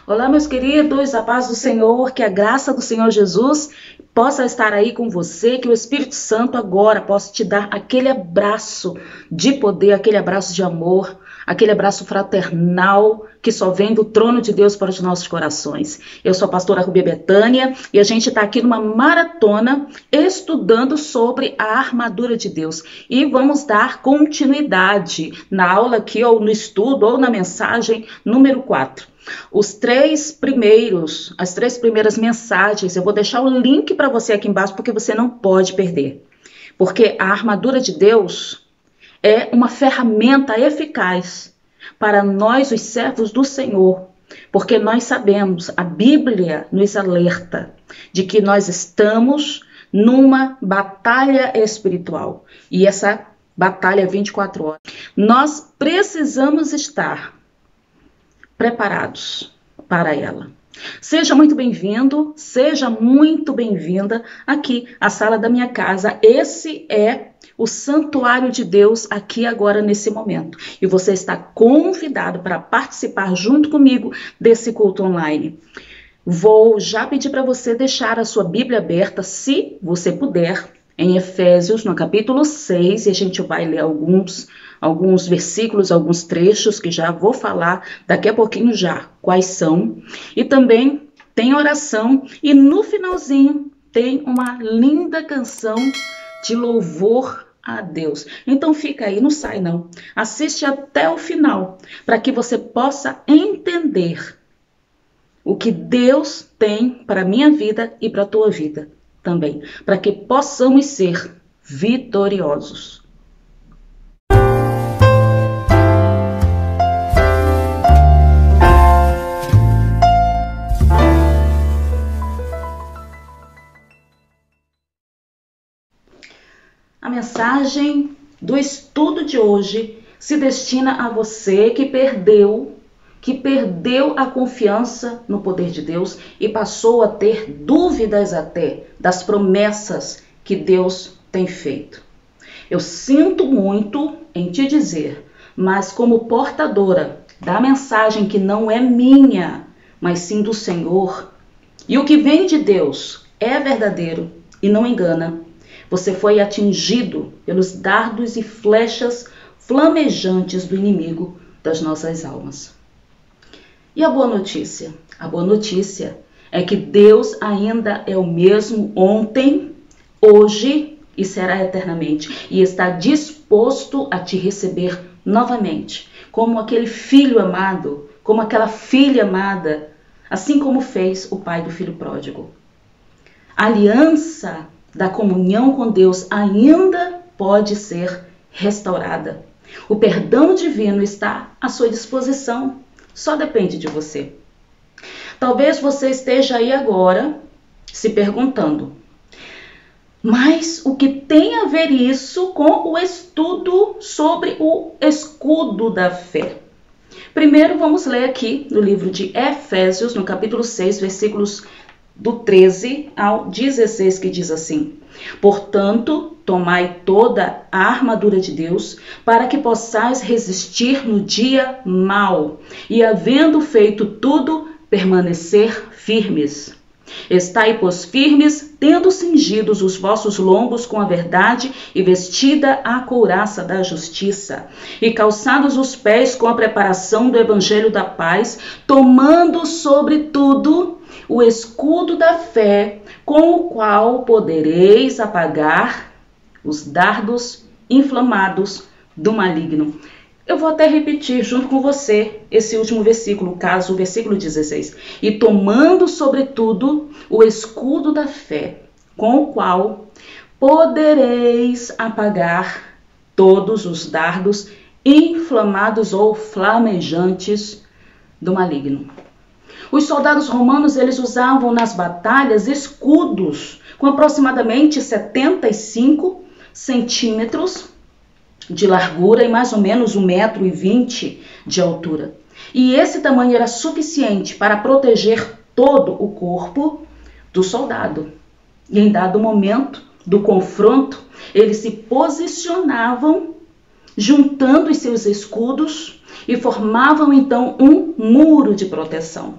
Olá, meus queridos, a paz do Senhor, que a graça do Senhor Jesus possa estar aí com você, que o Espírito Santo agora possa te dar aquele abraço de poder, aquele abraço de amor, aquele abraço fraternal que só vem do trono de Deus para os nossos corações. Eu sou a pastora Rubi Betânia e a gente está aqui numa maratona estudando sobre a armadura de Deus. E vamos dar continuidade na aula aqui, ou no estudo, ou na mensagem número 4. As três primeiras mensagens, eu vou deixar o link para você aqui embaixo, porque você não pode perder. Porque a armadura de Deus é uma ferramenta eficaz para nós, os servos do Senhor, porque nós sabemos, a Bíblia nos alerta de que nós estamos numa batalha espiritual, e essa batalha é 24 horas. Nós precisamos estar preparados para ela. Seja muito bem-vindo, seja muito bem-vinda aqui à sala da minha casa. Esse é o santuário de Deus aqui agora nesse momento. E você está convidado para participar junto comigo desse culto online. Vou já pedir para você deixar a sua Bíblia aberta, se você puder, em Efésios, no capítulo 6, e a gente vai ler alguns versículos, alguns trechos que já vou falar daqui a pouquinho já quais são. E também tem oração e no finalzinho tem uma linda canção de louvor a Deus. Então fica aí, não sai não. Assiste até o final para que você possa entender o que Deus tem para a minha vida e para a tua vida também, para que possamos ser vitoriosos. A mensagem do estudo de hoje se destina a você que perdeu a confiança no poder de Deus e passou a ter dúvidas até das promessas que Deus tem feito. Eu sinto muito em te dizer, mas como portadora da mensagem que não é minha, mas sim do Senhor, e o que vem de Deus é verdadeiro e não engana, você foi atingido pelos dardos e flechas flamejantes do inimigo das nossas almas. E a boa notícia? A boa notícia é que Deus ainda é o mesmo ontem, hoje e será eternamente. E está disposto a te receber novamente, como aquele filho amado, como aquela filha amada, assim como fez o pai do filho pródigo. A aliança da comunhão com Deus ainda pode ser restaurada. O perdão divino está à sua disposição. Só depende de você. Talvez você esteja aí agora se perguntando, mas o que tem a ver isso com o estudo sobre o escudo da fé? Primeiro vamos ler aqui no livro de Efésios, no capítulo 6, versículos do 13 ao 16, que diz assim: portanto, tomai toda a armadura de Deus, para que possais resistir no dia mau, e havendo feito tudo, permanecer firmes. Estai, pois, firmes, tendo cingidos os vossos lombos com a verdade, e vestida a couraça da justiça, e calçados os pés com a preparação do evangelho da paz, tomando sobretudo o escudo da fé, com o qual podereis apagar os dardos inflamados do maligno. Eu vou até repetir junto com você esse último versículo, caso o versículo 16. E tomando sobretudo o escudo da fé, com o qual podereis apagar todos os dardos inflamados ou flamejantes do maligno. Os soldados romanos, eles usavam nas batalhas escudos com aproximadamente 75 centímetros de largura e mais ou menos 1,20 m de altura. E esse tamanho era suficiente para proteger todo o corpo do soldado. E em dado momento do confronto, eles se posicionavam juntando os seus escudos e formavam então um muro de proteção.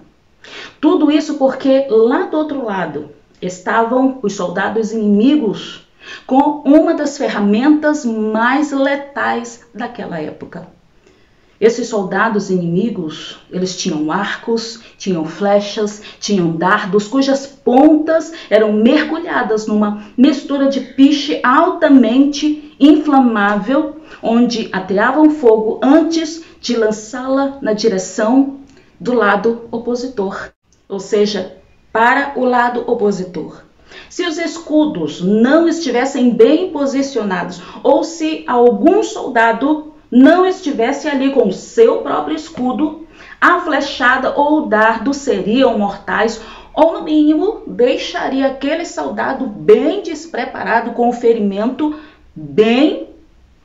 Tudo isso porque lá do outro lado estavam os soldados inimigos com uma das ferramentas mais letais daquela época. Esses soldados inimigos, eles tinham arcos, tinham flechas, tinham dardos, cujas pontas eram mergulhadas numa mistura de piche altamente inflamável, onde ateavam fogo antes de lançá-la na direção do lado opositor, ou seja, para o lado opositor. Se os escudos não estivessem bem posicionados, ou se algum soldado não estivesse ali com o seu próprio escudo, a flechada ou o dardo seriam mortais, ou no mínimo deixaria aquele soldado bem despreparado, com um ferimento bem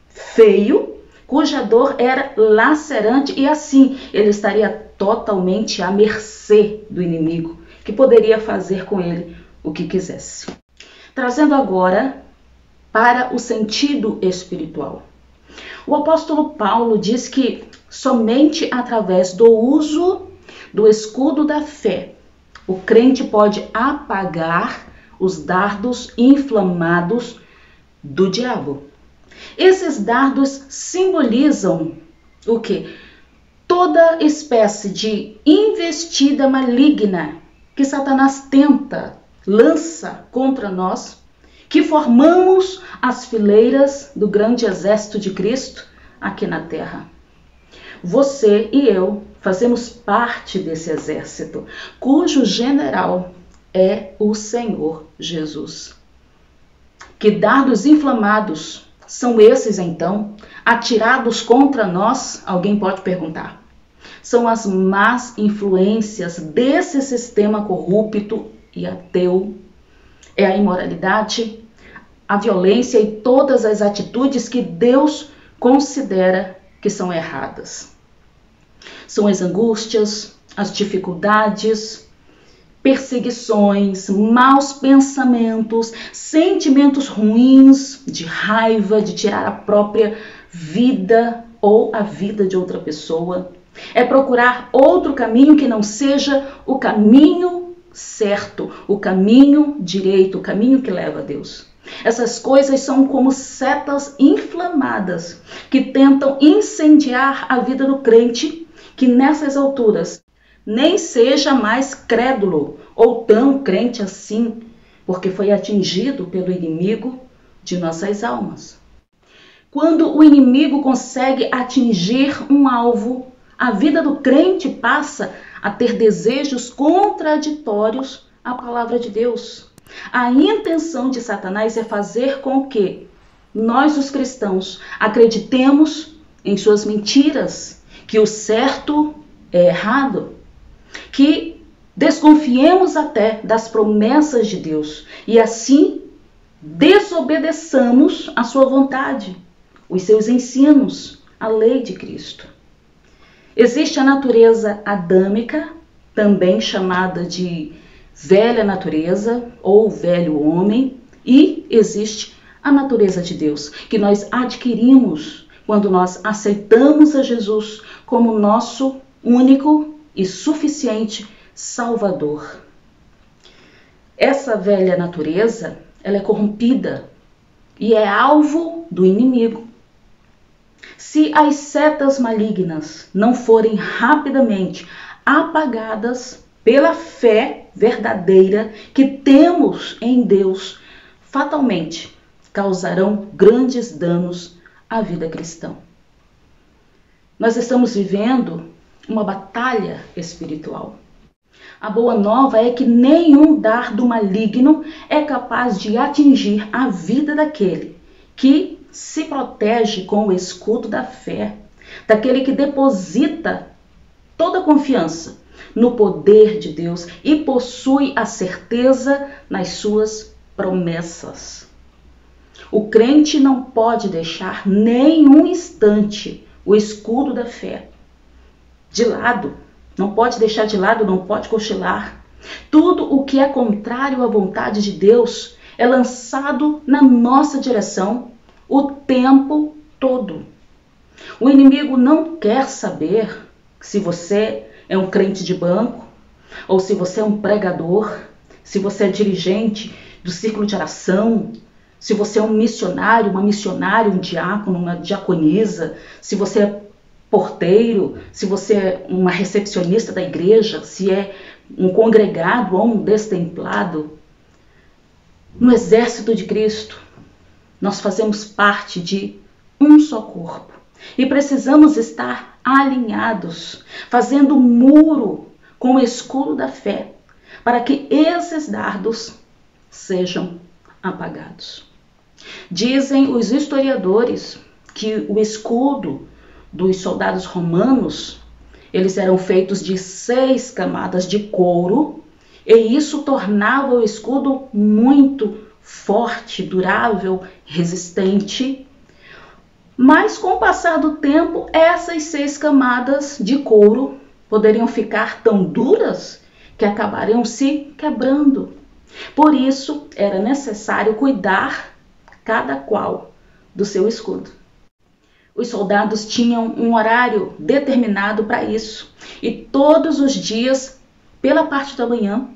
feio, cuja dor era lacerante, e assim ele estaria totalmente à mercê do inimigo, que poderia fazer com ele o que quisesse. Trazendo agora para o sentido espiritual. O apóstolo Paulo diz que somente através do uso do escudo da fé, o crente pode apagar os dardos inflamados do diabo. Esses dardos simbolizam o quê? Toda espécie de investida maligna que Satanás lança contra nós, que formamos as fileiras do grande exército de Cristo aqui na terra. Você e eu fazemos parte desse exército, cujo general é o Senhor Jesus. Que dardos inflamados são esses, então, atirados contra nós? Alguém pode perguntar. São as más influências desse sistema corrupto e ateu. É a imoralidade, a violência e todas as atitudes que Deus considera que são erradas. São as angústias, as dificuldades, perseguições, maus pensamentos, sentimentos ruins, de raiva, de tirar a própria vida ou a vida de outra pessoa. É procurar outro caminho que não seja o caminho certo, o caminho direito, o caminho que leva a Deus. Essas coisas são como setas inflamadas que tentam incendiar a vida do crente, que nessas alturas nem seja mais crédulo ou tão crente assim, porque foi atingido pelo inimigo de nossas almas. Quando o inimigo consegue atingir um alvo, a vida do crente passa a ter desejos contraditórios à palavra de Deus. A intenção de Satanás é fazer com que nós, os cristãos, acreditemos em suas mentiras, que o certo é errado, que desconfiemos até das promessas de Deus e assim desobedeçamos a sua vontade, os seus ensinos, a lei de Cristo. Existe a natureza adâmica, também chamada de velha natureza ou velho homem, e existe a natureza de Deus, que nós adquirimos quando nós aceitamos a Jesus como nosso único e suficiente Salvador. Essa velha natureza, ela é corrompida e é alvo do inimigo. Se as setas malignas não forem rapidamente apagadas pela fé verdadeira que temos em Deus, fatalmente causarão grandes danos à vida cristã. Nós estamos vivendo uma batalha espiritual. A boa nova é que nenhum dardo maligno é capaz de atingir a vida daquele que se protege com o escudo da fé, daquele que deposita toda a confiança no poder de Deus e possui a certeza nas suas promessas. O crente não pode deixar nem um instante o escudo da fé de lado, não pode deixar de lado, não pode cochilar. Tudo o que é contrário à vontade de Deus é lançado na nossa direção o tempo todo. O inimigo não quer saber se você é um crente de banco, ou se você é um pregador, se você é dirigente do círculo de oração, se você é um missionário, uma missionária, um diácono, uma diaconisa, se você é porteiro, se você é uma recepcionista da igreja, se é um congregado ou um destemplado, no exército de Cristo, nós fazemos parte de um só corpo e precisamos estar alinhados, fazendo muro com o escudo da fé, para que esses dardos sejam apagados. Dizem os historiadores que o escudo dos soldados romanos, eles eram feitos de 6 camadas de couro, e isso tornava o escudo muito forte, durável, resistente. Mas com o passar do tempo, essas 6 camadas de couro poderiam ficar tão duras que acabariam se quebrando. Por isso, era necessário cuidar cada qual do seu escudo. Os soldados tinham um horário determinado para isso, e todos os dias, pela parte da manhã,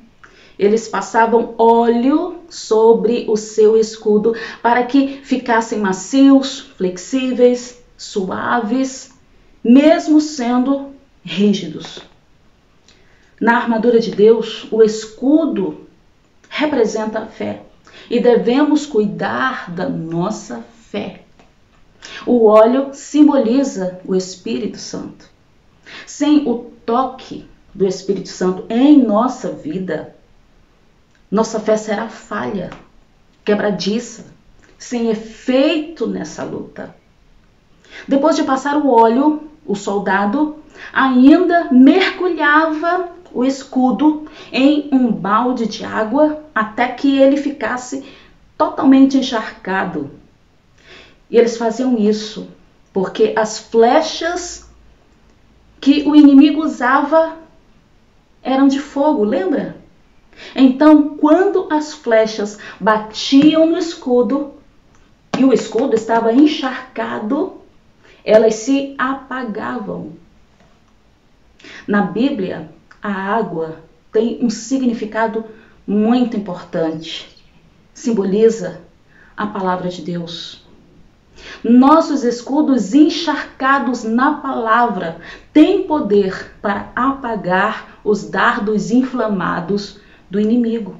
eles passavam óleo sobre o seu escudo para que ficassem macios, flexíveis, suaves, mesmo sendo rígidos. Na armadura de Deus, o escudo representa a fé e devemos cuidar da nossa fé. O óleo simboliza o Espírito Santo. Sem o toque do Espírito Santo em nossa vida, nossa fé será falha, quebradiça, sem efeito nessa luta. Depois de passar o óleo, o soldado ainda mergulhava o escudo em um balde de água até que ele ficasse totalmente encharcado. E eles faziam isso porque as flechas que o inimigo usava eram de fogo, lembra? Então, quando as flechas batiam no escudo e o escudo estava encharcado, elas se apagavam. Na Bíblia, a água tem um significado muito importante. Simboliza a palavra de Deus. Nossos escudos encharcados na palavra têm poder para apagar os dardos inflamados do inimigo.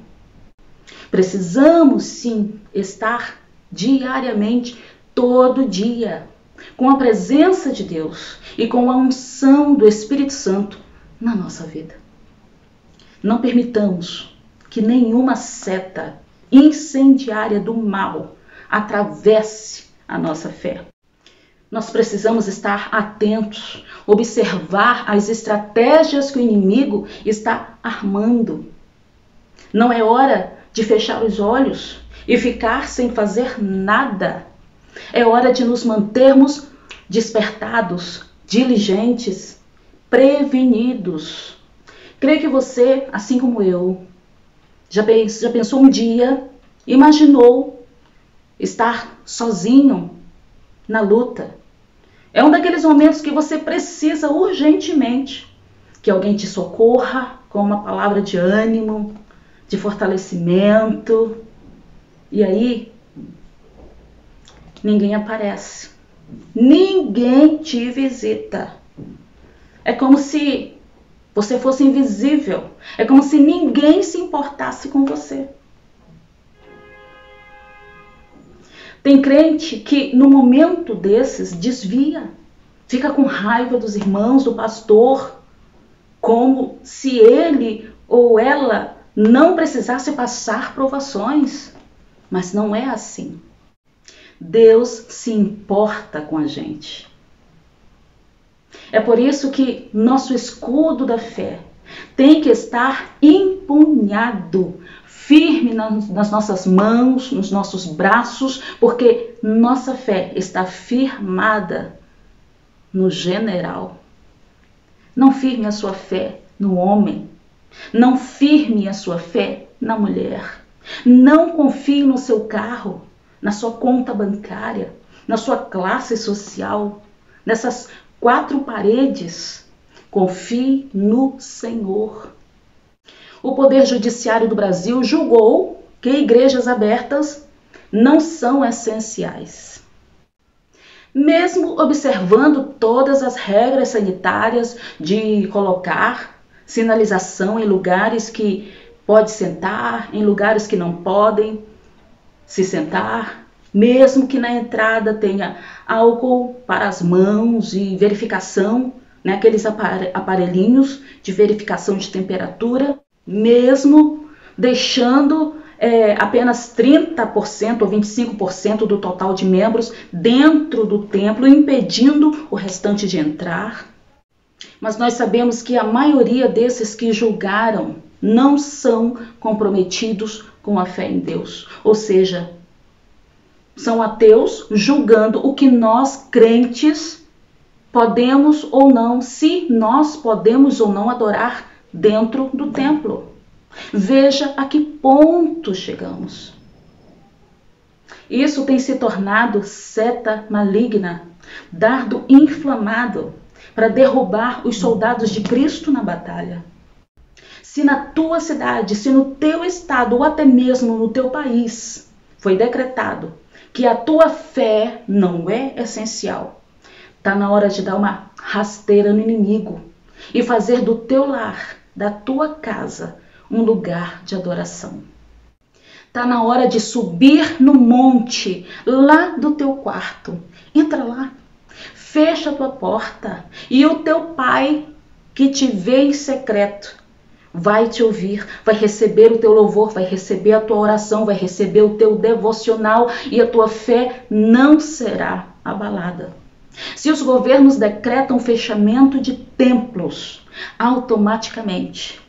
Precisamos sim estar diariamente, todo dia, com a presença de Deus e com a unção do Espírito Santo na nossa vida. Não permitamos que nenhuma seta incendiária do mal atravesse a nossa fé. Nós precisamos estar atentos, observar as estratégias que o inimigo está armando. Não é hora de fechar os olhos e ficar sem fazer nada. É hora de nos mantermos despertados, diligentes, prevenidos. Creio que você, assim como eu, já pensou um dia, imaginou estar sozinho na luta. É um daqueles momentos que você precisa urgentemente que alguém te socorra com uma palavra de ânimo, de fortalecimento. E aí, ninguém aparece. Ninguém te visita. É como se você fosse invisível. É como se ninguém se importasse com você. Tem crente que no momento desses desvia, fica com raiva dos irmãos, do pastor, como se ele ou ela não precisasse passar provações. Mas não é assim. Deus se importa com a gente. É por isso que nosso escudo da fé tem que estar empunhado, firme nas nossas mãos, nos nossos braços, porque nossa fé está firmada no general. Não firme a sua fé no homem. Não firme a sua fé na mulher. Não confie no seu carro, na sua conta bancária, na sua classe social, nessas 4 paredes. Confie no Senhor. O Poder Judiciário do Brasil julgou que igrejas abertas não são essenciais. Mesmo observando todas as regras sanitárias de colocar sinalização em lugares que pode sentar, em lugares que não podem se sentar, mesmo que na entrada tenha álcool para as mãos e verificação, né, aqueles aparelhinhos de verificação de temperatura, mesmo deixando apenas 30% ou 25% do total de membros dentro do templo, impedindo o restante de entrar. Mas nós sabemos que a maioria desses que julgaram não são comprometidos com a fé em Deus, ou seja, são ateus julgando o que nós crentes podemos ou não, se nós podemos ou não adorar dentro do templo. Veja a que ponto chegamos. Isso tem se tornado seta maligna, dardo inflamado para derrubar os soldados de Cristo na batalha. Se na tua cidade, se no teu estado ou até mesmo no teu país foi decretado que a tua fé não é essencial, está na hora de dar uma rasteira no inimigo e fazer do teu lar, da tua casa, um lugar de adoração. Está na hora de subir no monte, lá do teu quarto. Entra lá, fecha a tua porta e o teu pai que te vê em secreto vai te ouvir, vai receber o teu louvor, vai receber a tua oração, vai receber o teu devocional e a tua fé não será abalada. Se os governos decretam fechamento de templos, automaticamente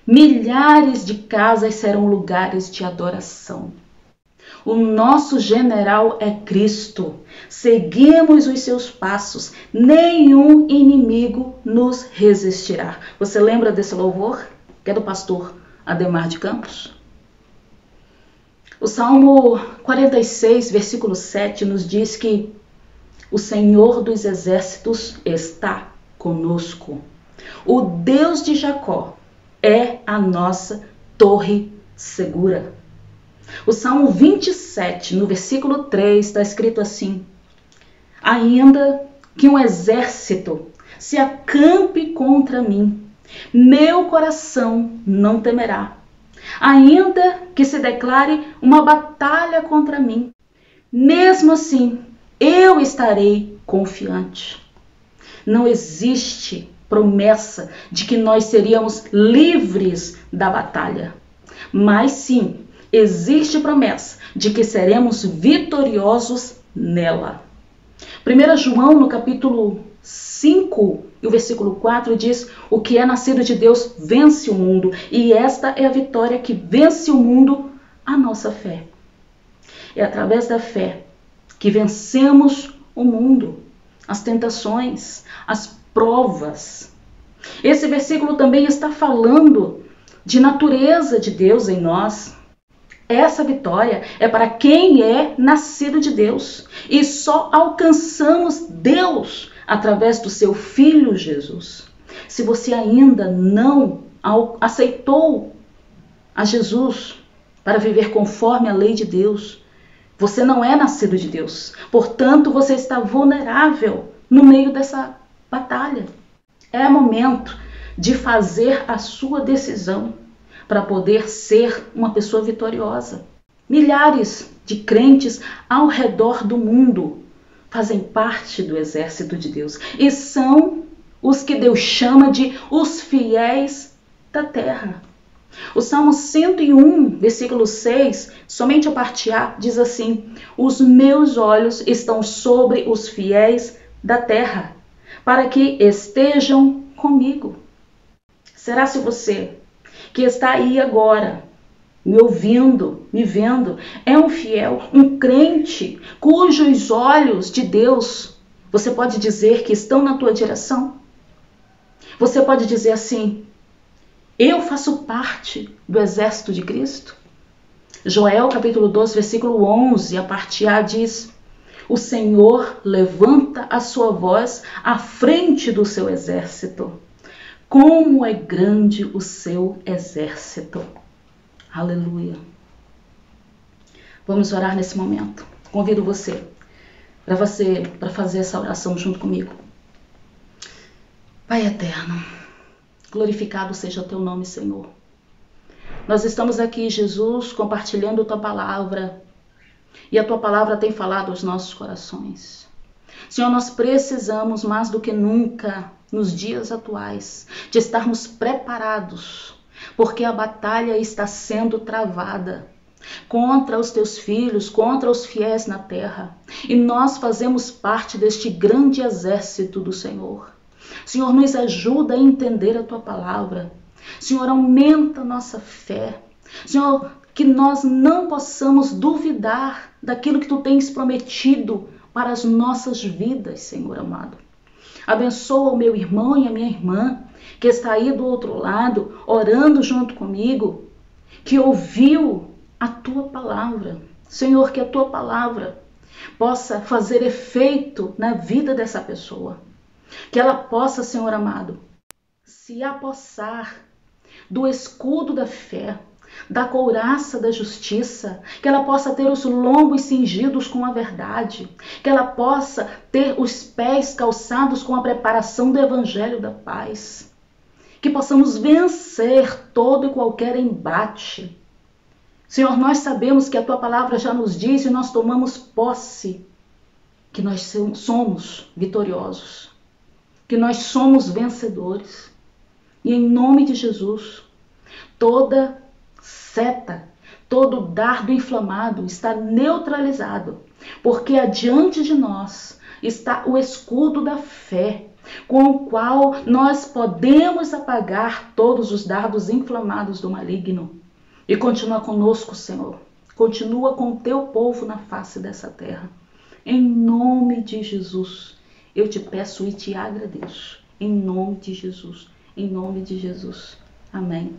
milhares de casas serão lugares de adoração. O nosso general é Cristo. Seguimos os seus passos. Nenhum inimigo nos resistirá. Você lembra desse louvor? Que é do pastor Ademar de Campos? O Salmo 46, versículo 7, nos diz que o Senhor dos exércitos está conosco. O Deus de Jacó é a nossa torre segura. O Salmo 27, no versículo 3, está escrito assim: ainda que um exército se acampe contra mim, meu coração não temerá. Ainda que se declare uma batalha contra mim, mesmo assim eu estarei confiante. Não existe promessa de que nós seríamos livres da batalha, mas sim, existe promessa de que seremos vitoriosos nela. 1 João, no capítulo 5, e o versículo 4 diz: o que é nascido de Deus vence o mundo, e esta é a vitória que vence o mundo, a nossa fé. É através da fé que vencemos o mundo, as tentações, as provas. Esse versículo também está falando de natureza de Deus em nós. Essa vitória é para quem é nascido de Deus. E só alcançamos Deus através do seu Filho Jesus. Se você ainda não aceitou a Jesus para viver conforme a lei de Deus, você não é nascido de Deus. Portanto, você está vulnerável no meio dessa batalha. É momento de fazer a sua decisão para poder ser uma pessoa vitoriosa. Milhares de crentes ao redor do mundo fazem parte do exército de Deus e são os que Deus chama de os fiéis da terra. O Salmo 101, versículo 6, somente a parte A, diz assim: os meus olhos estão sobre os fiéis da terra, para que estejam comigo. Será se você que está aí agora, me ouvindo, me vendo, é um fiel, um crente, cujos olhos de Deus, você pode dizer que estão na tua direção? Você pode dizer assim: eu faço parte do exército de Cristo? Joel capítulo 12, versículo 11, a parte A diz: o Senhor levanta a sua voz à frente do seu exército. como é grande o seu exército. Aleluia. Vamos orar nesse momento. Convido você para fazer essa oração junto comigo. Pai eterno, glorificado seja o teu nome, Senhor. Nós estamos aqui, Jesus, compartilhando a tua palavra, e a tua palavra tem falado aos nossos corações. Senhor, nós precisamos mais do que nunca, nos dias atuais, de estarmos preparados, porque a batalha está sendo travada contra os teus filhos, contra os fiéis na terra. E nós fazemos parte deste grande exército do Senhor. Senhor, nos ajuda a entender a tua palavra. Senhor, aumenta a nossa fé. Senhor, que nós não possamos duvidar daquilo que tu tens prometido para as nossas vidas, Senhor amado. Abençoa o meu irmão e a minha irmã, que está aí do outro lado, orando junto comigo, que ouviu a tua palavra. Senhor, que a tua palavra possa fazer efeito na vida dessa pessoa. Que ela possa, Senhor amado, se apossar do escudo da fé, da couraça da justiça, que ela possa ter os lombos cingidos com a verdade, que ela possa ter os pés calçados com a preparação do evangelho da paz, que possamos vencer todo e qualquer embate. Senhor, nós sabemos que a tua palavra já nos diz e nós tomamos posse que nós somos vitoriosos, que nós somos vencedores. E em nome de Jesus, toda seta, todo dardo inflamado está neutralizado, porque adiante de nós está o escudo da fé, com o qual nós podemos apagar todos os dardos inflamados do maligno. E continua conosco, Senhor. Continua com o teu povo na face dessa terra. Em nome de Jesus, eu te peço e te agradeço. Em nome de Jesus. Em nome de Jesus. Amém.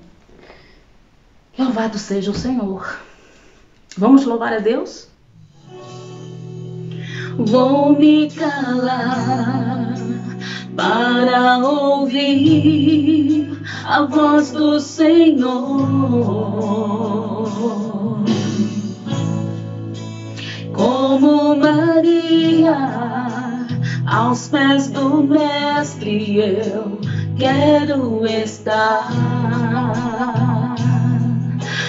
Louvado seja o Senhor. Vamos louvar a Deus? Vou me calar para ouvir a voz do Senhor. Como Maria, aos pés do Mestre eu quero estar.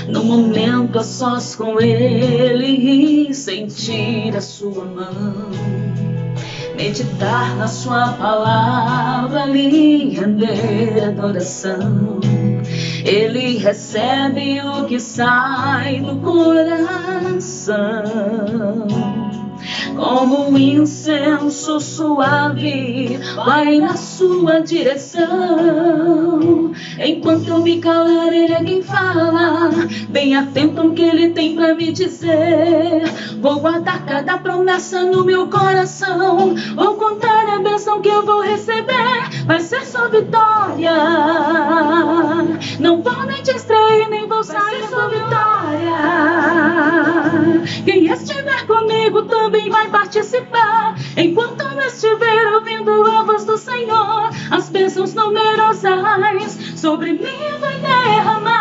No momento a sós com Ele e sentir a sua mão, meditar na sua palavra, lhe render adoração. Ele recebe o que sai do coração, como um incenso suave vai na sua direção. Enquanto eu me calar, Ele é quem fala, bem atento ao que Ele tem pra me dizer. Vou guardar cada promessa no meu coração, vou contar a bênção que eu vou receber. Vai ser só vitória, não vou me distrair, nem vou sair só vitória. Quem estiver comigo também vai participar. Enquanto eu estiver ouvindo a voz do Senhor, as bênçãos numerosas sobre mim vai derramar.